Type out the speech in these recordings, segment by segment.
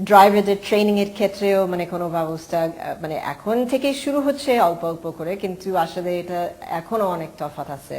ড্রাইভারদের training এর ক্ষেত্রেও মানে কোনো ব্যবস্থা মানে এখন থেকে শুরু হচ্ছে অল্প অল্প করে, কিন্তু আসলে এটা এখনো অনেক তফাৎ আছে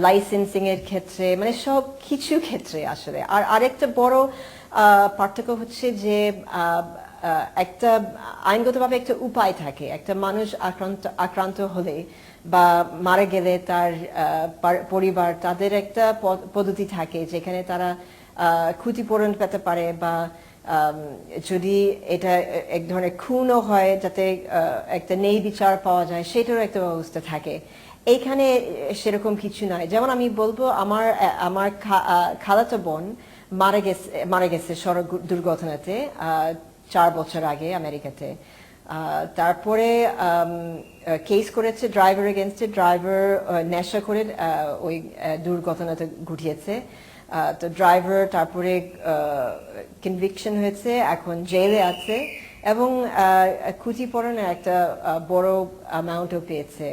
লাইসেন্সিং এর ক্ষেত্রে, মানে সব কিছু ক্ষেত্রে আসলে। আর আরেকটা বড় পার্থক্য হচ্ছে যে একটা আইনগতভাবে একটা উপায় থাকে, একটা মানুষ আক্রান্ত হলে বা মারা গেলে তার পরিবার তাদের একটা পদ্ধতি থাকে যেখানে তারা ক্ষতিপূরণ পেতে পারে, বা যদি এটা এক ধরনের খুনও হয় যাতে একটা ন্যায় বিচার পাওয়া যায় সেটারও একটা ব্যবস্থা থাকে। এইখানে সেরকম কিছু নয়। যেমন আমি বলবো আমার আমার খালাতো বোন মারা গেছে সড়ক দুর্ঘটনাতে 4 বছর আগে আমেরিকাতে। তারপরে কেস করেছে ড্রাইভার এগেনস্টে, ড্রাইভার নেশা করে ওই দুর্ঘটনাটা ঘটিয়েছে। তো ড্রাইভার তারপরে কনভিকশন হয়েছে, এখন জেলে আছে এবং ক্ষতিপূরণের একটা বড় অ্যামাউন্টও পেয়েছে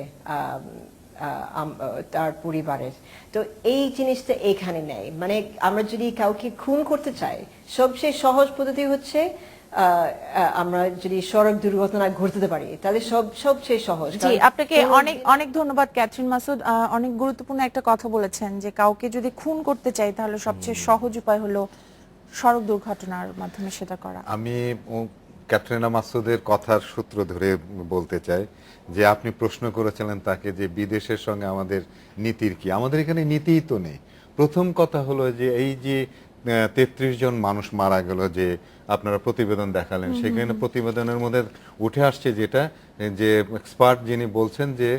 তার পরিবারের। তো এই জিনিসটা এখানে নেই। মানে আমরা যদি কাউকে খুন করতে চাই, সবচেয়ে সহজ পদ্ধতি হচ্ছে আমরা যদি সড়ক দুর্ঘটনা ঘটতে পারি তাহলে সবচেয়ে সহজ। জি, আপনাকে অনেক অনেক ধন্যবাদ ক্যাথরিন মাসুদ। অনেক গুরুত্বপূর্ণ একটা কথা বলেছেন যে কাউকে যদি খুন করতে চাই তাহলে সবচেয়ে সহজ উপায় হলো সড়ক দুর্ঘটনার মাধ্যমে সেটা করা। আমি ক্যাটরিনা মাসুদের কথার সূত্র ধরে বলতে চাই যে আপনি প্রশ্ন করেছিলেন তাকে যে বিদেশের সঙ্গে আমাদের নীতির কি। আমাদের এখানে নীতিই তো নেই। প্রথম কথা হলো যে এই যে 33 জন মানুষ মারা গেল যে আপনারা প্রতিবেদন দেখালেন, সেখানে প্রতিবেদনের মধ্যে উঠে আসছে যেটা যে এক্সপার্ট যিনি বলছেন যে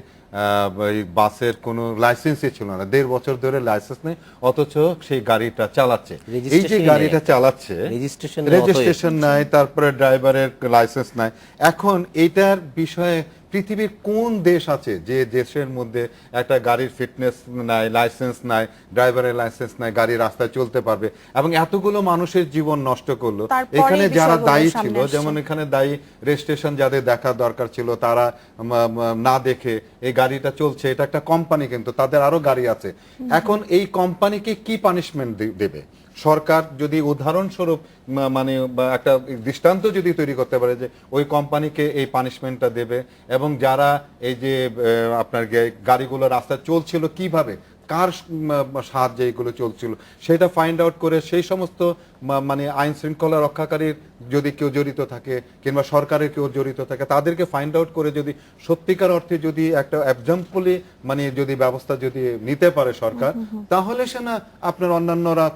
বাসের কোনো লাইসেন্সই ছিল না, 1.5 বছর ধরে লাইসেন্স নেই, অথচ সেই গাড়িটা চালাচ্ছে। এই যে গাড়িটা চালাচ্ছে রেজিস্ট্রেশন নাই, তারপরে ড্রাইভারের লাইসেন্স নাই। এখন এইটার বিষয়ে পৃথিবীর কোন দেশ আছে যে দেশের মধ্যে একটা গাড়ির ফিটনেস নাই, লাইসেন্স নাই, ড্রাইভারের লাইসেন্স নাই, গাড়ি রাস্তায় চলতে পারবে এবং এতগুলো মানুষের জীবন নষ্ট করলো? এখানে যারা দায়ী ছিল, যেমন এখানে দায়ী রেজিস্ট্রেশন যাদের দেখা দরকার ছিল তারা না দেখে এই গাড়িটা চলছে। এটা একটা কোম্পানি, কিন্তু তাদের আরো গাড়ি আছে। এখন এই কোম্পানিকে কি পানিশমেন্ট দেবে সরকার? যদি উদাহরণস্বরূপ মানে একটা দৃষ্টান্ত যদি তৈরি করতে পারে যে ওই কোম্পানিকে এই পানিশমেন্টটা দেবে, এবং যারা এই যে আপনার গাড়িগুলো রাস্তায় চলছিল কিভাবে, কার সাহায্যে এগুলো চলছিল সেটা ফাইন্ড আউট করে সেই সমস্ত মানে আইন শৃঙ্খলা রক্ষাকারীর যদি কেউ জড়িত থাকে কিংবা সরকারের কেউ জড়িত থাকে তাদেরকে ফাইন্ড আউট করে যদি সত্যিকার অর্থে যদি একটা এক্সাম্পলি মানে যদি ব্যবস্থা যদি নিতে পারে সরকার, তাহলে সে না আপনার অন্যান্যরা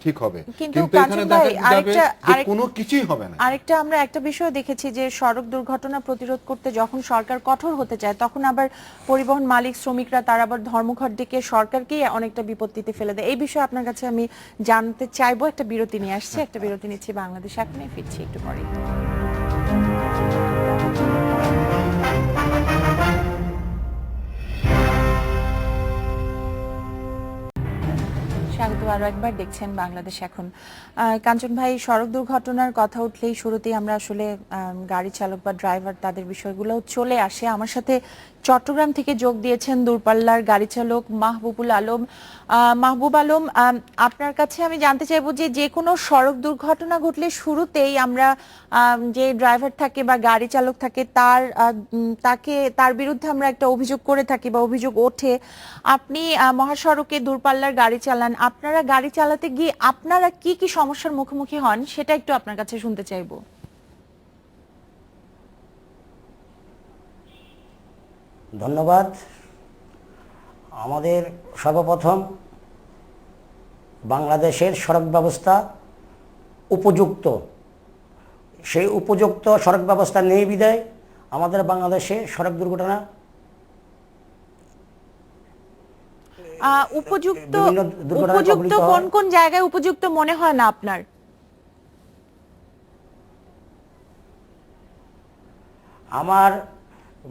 ঠিক হবে। কিন্তু এখানে দেখা যাবে যে কোনো কিছুই হবে না। আরেকটা আমরা একটা বিষয় দেখেছি যে সড়ক দুর্ঘটনা প্রতিরোধ করতে যখন সরকার কঠোর হতে চায় তখন আবার পরিবহন মালিক শ্রমিকরা তারা আবার ধর্মঘট ডেকে সরকারকেই অনেকটা বিপত্তিতে ফেলে দেয়। এই বিষয়ে আপনার কাছে আমি জানতে চাইবো। একটা বিরতি নিয়ে আসছে, একটা বিরতি নিচ্ছি বাংলাদেশ এখনই, ফিরছি একটু পরে। স্বাগত আরো একবার, দেখছেন বাংলাদেশ এখন। কাঞ্চন ভাই, সড়ক দুর্ঘটনার কথা উঠলেই শুরুতেই আমরা আসলে গাড়ি চালক বা ড্রাইভার তাদের বিষয়গুলো চলে আসে। আমার সাথে চট্টগ্রাম থেকে যোগ দিয়েছেন দূরপাল্লার গাড়ি চালক মাহবুবুল আলম। মাহবুব আলম, আপনার কাছে আমি জানতে চাইবো যে কোনো সড়ক দুর্ঘটনা ঘটলে শুরুতেই আমরা যে ড্রাইভার থাকে বা গাড়ি চালক থাকে তার বিরুদ্ধে আমরা একটা অভিযোগ করে থাকি বা অভিযোগ ওঠে। আপনি মহাসড়কে দূরপাল্লার গাড়ি চালান, আপনারা গাড়ি চালাতে গিয়ে আপনারা কি কি সমস্যার মুখোমুখি হন সেটা একটু আপনার কাছে শুনতে চাইবো। ধন্যবাদ। আমাদের সর্বপ্রথম বাংলাদেশের সড়ক ব্যবস্থা উপযুক্ত, সেই উপযুক্ত সড়ক ব্যবস্থা নেই বিধায় আমাদের বাংলাদেশে সড়ক দুর্ঘটনা উপযুক্ত কোন কোন জায়গায় উপযুক্ত মনে হয় না আপনার? আমার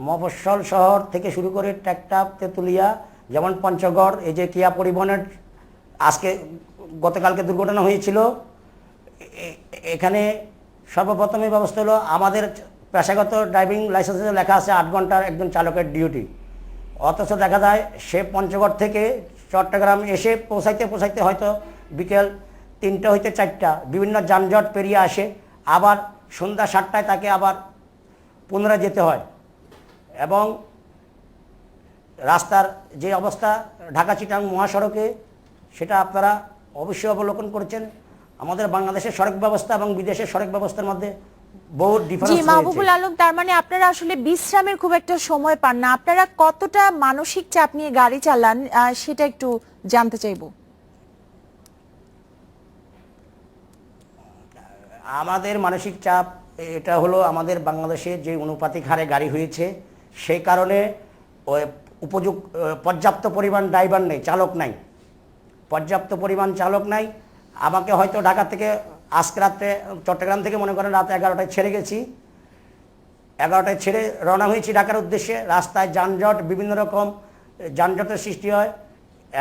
মফস্বল শহর থেকে শুরু করে টেকটাপ, তেঁতুলিয়া, যেমন পঞ্চগড়, এই যে কিয়া পরিবহনের আজকে গতকালকে দুর্ঘটনা হয়েছিল, এখানে সর্বপ্রথমে ব্যবস্থা হলো আমাদের পেশাগত ড্রাইভিং লাইসেন্সে লেখা আছে 8 ঘন্টার একজন চালকের ডিউটি, অথচ দেখা যায় সে পঞ্চগড় থেকে চট্টগ্রাম এসে পৌঁছাইতে হয়তো বিকেল 3টা হইতে 4টা বিভিন্ন যানজট পেরিয়ে আসে, আবার সন্ধ্যা 7টায় তাকে আবার পুনরায় যেতে হয়। এবং রাস্তার যে অবস্থা ঢাকা চিটাগাং মহাসড়কে, সেটা আপনারা অবশ্যই অবলোকন করেছেন। আমাদের বাংলাদেশের সড়ক ব্যবস্থা এবং বিদেশের সড়ক ব্যবস্থার মধ্যে বহু জি ডিফারেন্স মাহবুবুল রয়েছে। আলম, তার মানে আপনারা আসলে বিশ্রামের খুব একটা সময় পান না। আপনারা কতটা মানসিক চাপ নিয়ে গাড়ি চালান সেটা একটু জানতে চাইবো। আমাদের মানসিক চাপ এটা হলো আমাদের বাংলাদেশে যে অনুপাতিক হারে গাড়ি হয়েছে, সেই কারণে ওই পর্যাপ্ত পরিমাণ ড্রাইভার নেই, চালক নাই, পর্যাপ্ত পরিমাণ চালক নাই। আমাকে হয়তো ঢাকা থেকে আজকে রাত্রে চট্টগ্রাম থেকে মনে করেন রাত 11টায় ছেড়ে গেছি, 11টায় ছেড়ে রওনা হয়েছি ঢাকার উদ্দেশ্যে। রাস্তায় যানজট, বিভিন্ন রকম যানজটের সৃষ্টি হয়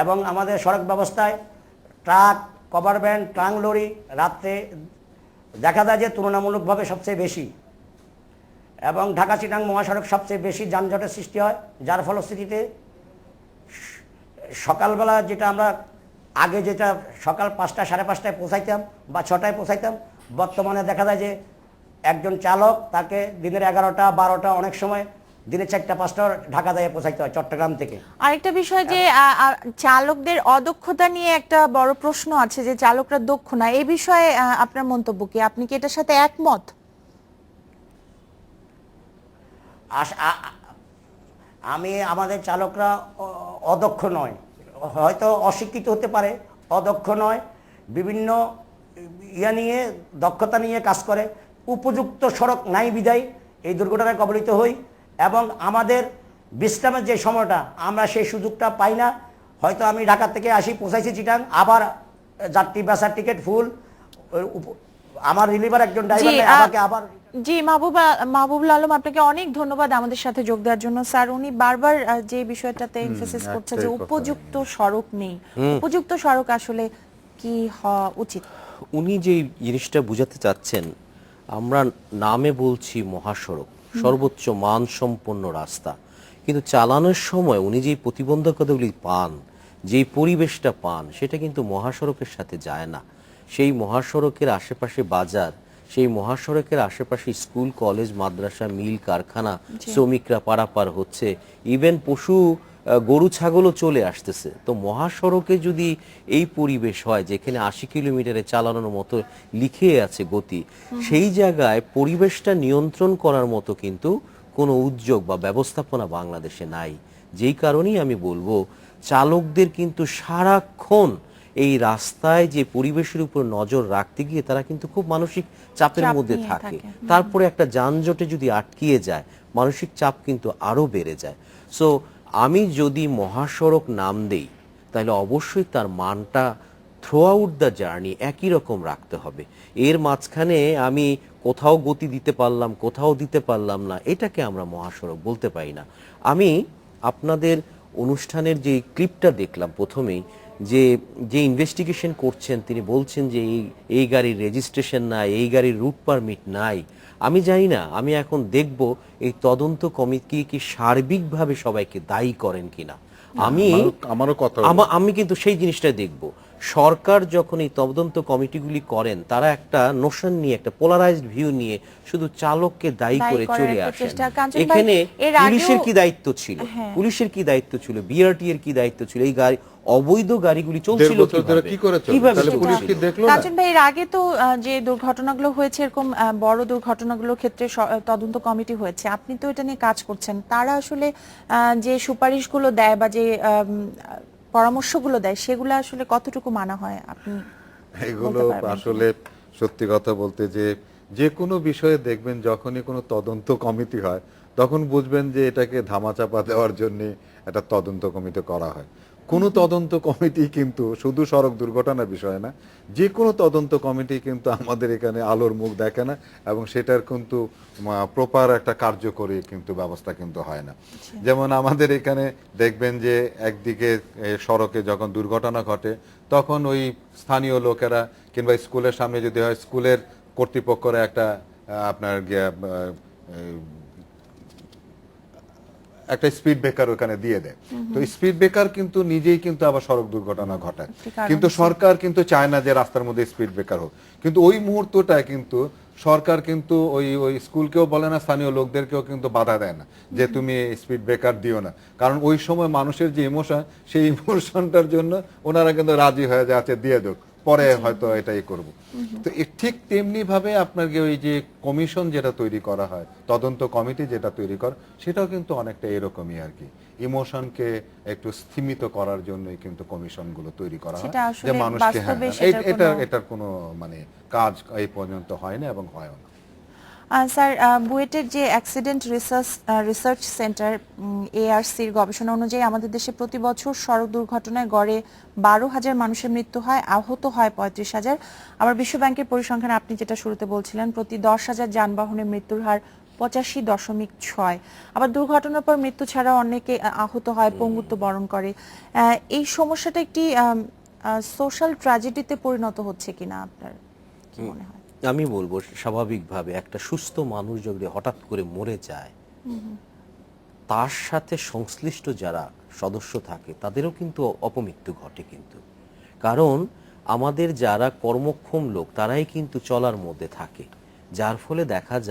এবং আমাদের সড়ক ব্যবস্থায় truck, cover van, truck lorry রাত্রে দেখা যায় যে তুলনামূলকভাবে সবচেয়ে বেশি, এবং ঢাকা চিটাগাং মহাসড়ক সবচেয়ে বেশি যানজটের সৃষ্টি হয়, যার ফলশ্রুতিতে সকালবেলা যেটা আমরা আগে যেটা সকাল 5টা, 5:30টায় পৌঁছাইতাম বা 6টায় পৌঁছাইতাম, বর্তমানে দেখা যায় যে একজন চালক তাকে দিনের 11টা, 12টা, অনেক সময় দিনে 4টা, 5টা ঢাকা যায় পৌঁছাইতে হয় চট্টগ্রাম থেকে। আরেকটা বিষয় যে চালকদের অদক্ষতা নিয়ে একটা বড় প্রশ্ন আছে যে চালকরা দক্ষ না, এই বিষয়ে আপনার মন্তব্য কি? আপনি কি এটার সাথে একমত? আমি আমাদের চালকরা অদক্ষ নয়, হয়তো অশিক্ষিত হতে পারে, অদক্ষ নয়, বিভিন্ন নিয়ে দক্ষতা নিয়ে কাজ করে। উপযুক্ত সড়ক নাই বিধায় এই দুর্ঘটনায় কবলিত হই, এবং আমাদের বিশ্রামের যে সময়টা আমরা সেই সুযোগটা পাই না। হয়তো আমি ঢাকা থেকে আসি, পৌঁছাইছি চিটাগাং, আবার যাত্রী বাসার টিকিট ফুল, আমার রিলিভার একজন ড্রাইভার আমাকে আবার। জি মাহবুবুল আলম, আপনাকে অনেক ধন্যবাদ আমাদের সাথে যোগ দেওয়ার জন্য। স্যার, উনি বারবার যে বিষয়টাতে এমফাসিস করছে যে উপযুক্ত সড়ক নেই, উপযুক্ত সড়ক আসলে কি হওয়া উচিত? উনি যে জিনিসটা বুঝাতে চাচ্ছেন, আমরা নামে বলছি মহাসড়ক, সর্বোচ্চ মানসম্পন্ন রাস্তা, কিন্তু চালানোর সময় উনি যে প্রতিবন্ধকতাগুলি পান, যেই পরিবেশটা পান, সেটা কিন্তু মহাসড়কের সাথে যায় না। সেই মহাসড়কের আশেপাশে বাজার, সেই মহাসড়কের আশেপাশে স্কুল, কলেজ, মাদ্রাসা, মিল, কারখানা, শ্রমিকরা পারাপার হচ্ছে, ইভেন পশু, গরু, ছাগলও চলে আসতেছে। তো মহাসড়কে যদি এই পরিবেশ হয় যেখানে 80 কিলোমিটারে চালানোর মতো লিখে আছে গতি, সেই জায়গায় পরিবেশটা নিয়ন্ত্রণ করার মতো কিন্তু কোনো উদ্যোগ বা ব্যবস্থাপনা বাংলাদেশে নাই। যেই কারণেই আমি বলবো চালকদের কিন্তু সারাক্ষণ এই রাস্তায় যে পরিবেশের উপর নজর রাখতে গিয়ে তারা কিন্তু খুব মানসিক চাপের মধ্যে থাকে। তারপরে একটা যানজটে যদি আটকিয়ে যায়, মানসিক চাপ কিন্তু আরো বেড়ে যায়। সো আমি যদি মহাসড়ক নাম দেই, তাহলে অবশ্যই তার মানটা থ্রু আউট দ্য জার্নি একই রকম রাখতে হবে। এর মাঝখানে আমি কোথাও গতি দিতে পারলাম, কোথাও দিতে পারলাম না, এটাকে আমরা মহাসড়ক বলতে পারি না। আমি আপনাদের অনুষ্ঠানের যে ক্লিপটা দেখলাম প্রথমেই, যে ইনভেস্টিগেশন করছেন, তিনি বলছেন যে এই গাড়ির রেজিস্ট্রেশন নাই, এই গাড়ির রুট পারমিট নাই। আমি জানি না, আমি এখন দেখব এই তদন্ত কমিটি কি সার্বিকভাবে সবাইকে দায়ী করেন কিনা। আমি কিন্তু সেই জিনিসটা দেখব। সরকার যখন এই তদন্ত কমিটিগুলি করেন, তারা একটা নোশন নিয়ে, একটা পোলারাইজড ভিউ নিয়ে শুধু চালককে দায়ী করে চলে আসেন। এখানে পুলিশের কি দায়িত্ব ছিল, পুলিশের কি দায়িত্ব ছিল, বিআরটি এর কি দায়িত্ব ছিল, এই গাড়ি অবৈধ গাড়িগুলি চলছিল কিভাবে? কাঞ্চন ভাই, এর আগে তো যে দুর্ঘটনাগুলো হয়েছে, এরকম বড় দুর্ঘটনাগুলোর ক্ষেত্রে তদন্ত কমিটি হয়েছে, আপনি তো এটা নিয়ে কাজ করছেন, তারা আসলে যে সুপারিশগুলো দেয় বা যে পরামর্শগুলো দেয়, সেগুলো আসলে কতটুকু মানা হয় আপনি এগুলো আসলে সত্যি কথা বলতে যে কোনো বিষয়ে দেখবেন যখনই কোনো তদন্ত কমিটি হয়, তখন বুঝবেন যে এটাকে ধামাচাপা দেওয়ার জন্য একটা তদন্ত কমিটি করা হয়। কোনো তদন্ত কমিটি কিন্তু শুধু সড়ক দুর্ঘটনার বিষয় না, যে কোনো তদন্ত কমিটি কিন্তু আমাদের এখানে আলোর মুখ দেখে না, এবং সেটার কিন্তু প্রপার একটা কার্যকরী কিন্তু ব্যবস্থা কিন্তু হয় না। যেমন আমাদের এখানে দেখবেন যে একদিকে সড়কে যখন দুর্ঘটনা ঘটে, তখন ওই স্থানীয় লোকেরা কিংবা স্কুলের সামনে যদি হয়, স্কুলের কর্তৃপক্ষরা একটা আপনার একটা স্পিড ব্রেকার ওখানে দিয়ে দেয়। তো স্পিড ব্রেকার কিন্তু নিজেই কিন্তু আবার সড়ক দুর্ঘটনা ঘটায়, কিন্তু সরকার কিন্তু চায় না যে রাস্তার মধ্যে স্পিড ব্রেকার হোক। কিন্তু ওই মুহূর্তটায় কিন্তু সরকার কিন্তু ওই স্কুলকেও বলে না, স্থানীয় লোকদেরকেও কিন্তু বাধা দেয় না যে তুমি স্পিড ব্রেকার দিও না, কারণ ওই সময় মানুষের যে ইমোশন, সেই ইমোশনটার জন্য ওনারা কিন্তু রাজি হয়ে যাচ্ছে দিয়ে দেখ, পরে হয়তো এটাই করব। তো ঠিক তেমনি ভাবে আপনাকে ওই যে কমিশন যেটা তৈরি করা হয়, তদন্ত কমিটি যেটা তৈরি করা, সেটাও কিন্তু অনেকটা এরকমই আর কি, ইমোশনকে একটু স্থিমিত করার জন্যই কিন্তু কমিশন গুলো তৈরি করা হয়, সেটা আসলে যে মানুষকে বাস্তবে সেটার এটার কোনো মানে কাজ এই পর্যন্ত হয় না এবং হয়ও না। স্যার, বুয়েটের যে অ্যাক্সিডেন্ট রিসার্চ সেন্টার ARCর গবেষণা অনুযায়ী আমাদের দেশে প্রতি বছর সড়ক দুর্ঘটনায় গড়ে 12,000 মানুষের মৃত্যু হয়, আহত হয় 35,000। আবার বিশ্ব ব্যাংকের পরিসংখ্যান আপনি যেটা শুরুতে বলছিলেন, প্রতি 10,000 যানবাহনের মৃত্যুর হার 85.6। আবার দুর্ঘটনার পর মৃত্যু ছাড়াও অনেকে আহত হয়, পঙ্গুত্ব বরণ করে। এই সমস্যাটা একটি সোশ্যাল ট্র্যাজেডিতে পরিণত হচ্ছে কিনা আপনার কি মনে হয়? আমি বলবো স্বাভাবিকভাবে একটা সুস্থ মানুষ যদি হঠাৎ করে মরে যায়, তার সাথে সংশ্লিষ্ট যারা সদস্য থাকে তাদেরও কিন্তু অপমৃত্যু ঘটে কিন্তু, কারণ আমাদের যারা কর্মক্ষম লোক তারাই কিন্তু চলার মধ্যে থাকে, যার ফলে দেখা যায়